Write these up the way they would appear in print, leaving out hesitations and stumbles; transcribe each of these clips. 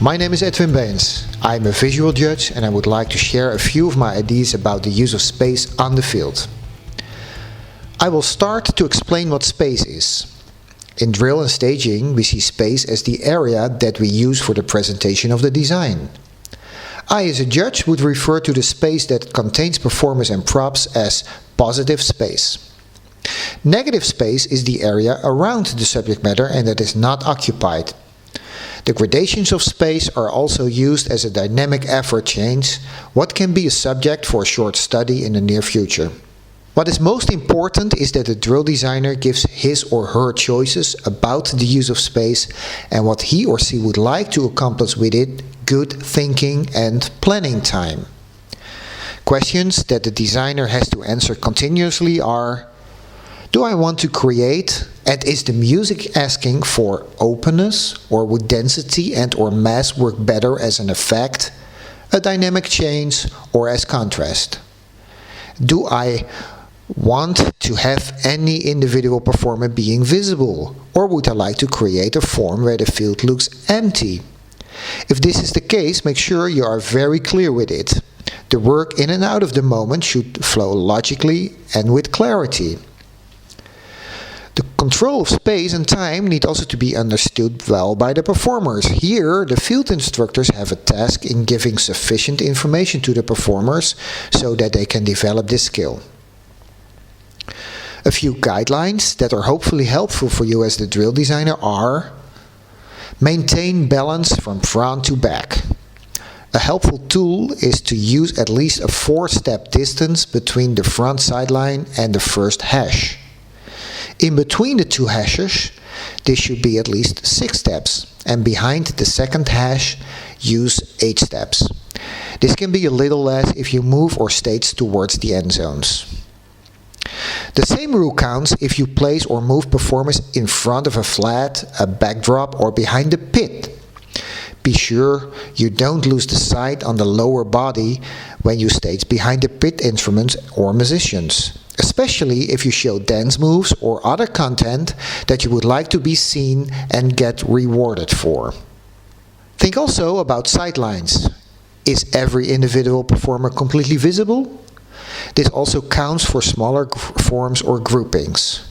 My name is Edwin Beens. I'm a visual judge and I would like to share a few of my ideas about the use of space on the field. I will start to explain what space is. In drill and staging, we see space as the area that we use for the presentation of the design. I, as a judge, would refer to the space that contains performers and props as positive space. Negative space is the area around the subject matter and that is not occupied. The gradations of space are also used as a dynamic effort change, what can be a subject for a short study in the near future. What is most important is that the drill designer gives his or her choices about the use of space and what he or she would like to accomplish with it, good thinking and planning time. Questions that the designer has to answer continuously are: do I want to create, and is the music asking for openness, or would density and or mass work better as an effect, a dynamic change, or as contrast? Do I want to have any individual performer being visible, or would I like to create a form where the field looks empty? If this is the case, make sure you are very clear with it. The work in and out of the moment should flow logically and with clarity. The control of space and time need also to be understood well by the performers. Here, the field instructors have a task in giving sufficient information to the performers so that they can develop this skill. A few guidelines that are hopefully helpful for you as the drill designer are: maintain balance from front to back. A helpful tool is to use at least a 4-step distance between the front sideline and the first hash. In between the two hashes, this should be at least 6 steps, and behind the second hash, use 8 steps. This can be a little less if you move or stage towards the end zones. The same rule counts if you place or move performers in front of a flat, a backdrop, or behind the pit. Be sure you don't lose the sight on the lower body when you stage behind the pit instruments or musicians, especially if you show dance moves or other content that you would like to be seen and get rewarded for. Think also about sightlines. Is every individual performer completely visible? This also counts for smaller forms or groupings.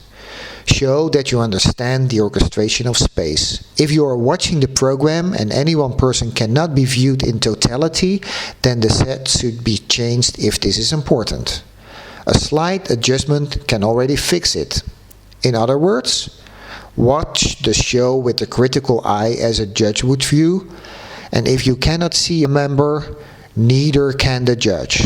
Show that you understand the orchestration of space. If you are watching the program and any one person cannot be viewed in totality, then the set should be changed if this is important. A slight adjustment can already fix it. In other words, watch the show with a critical eye as a judge would view, and if you cannot see a member, neither can the judge.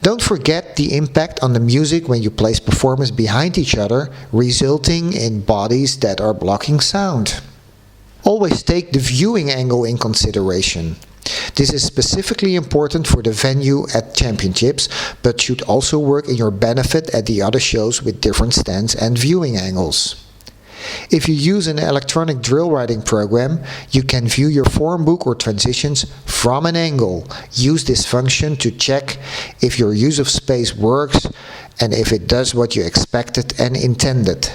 Don't forget the impact on the music when you place performers behind each other, resulting in bodies that are blocking sound. Always take the viewing angle in consideration. This is specifically important for the venue at championships, but should also work in your benefit at the other shows with different stands and viewing angles. If you use an electronic drill writing program, you can view your form book or transitions from an angle. Use this function to check if your use of space works and if it does what you expected and intended.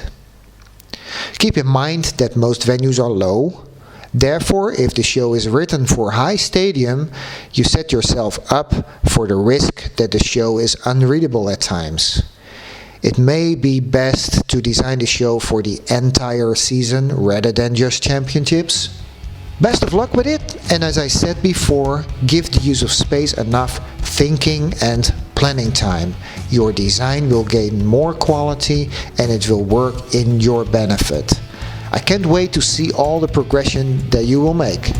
Keep in mind that most venues are low. Therefore, if the show is written for high stadium, you set yourself up for the risk that the show is unreadable at times. It may be best to design the show for the entire season rather than just championships. Best of luck with it, and as I said before, give the use of space enough thinking and planning time. Your design will gain more quality and it will work in your benefit. I can't wait to see all the progression that you will make.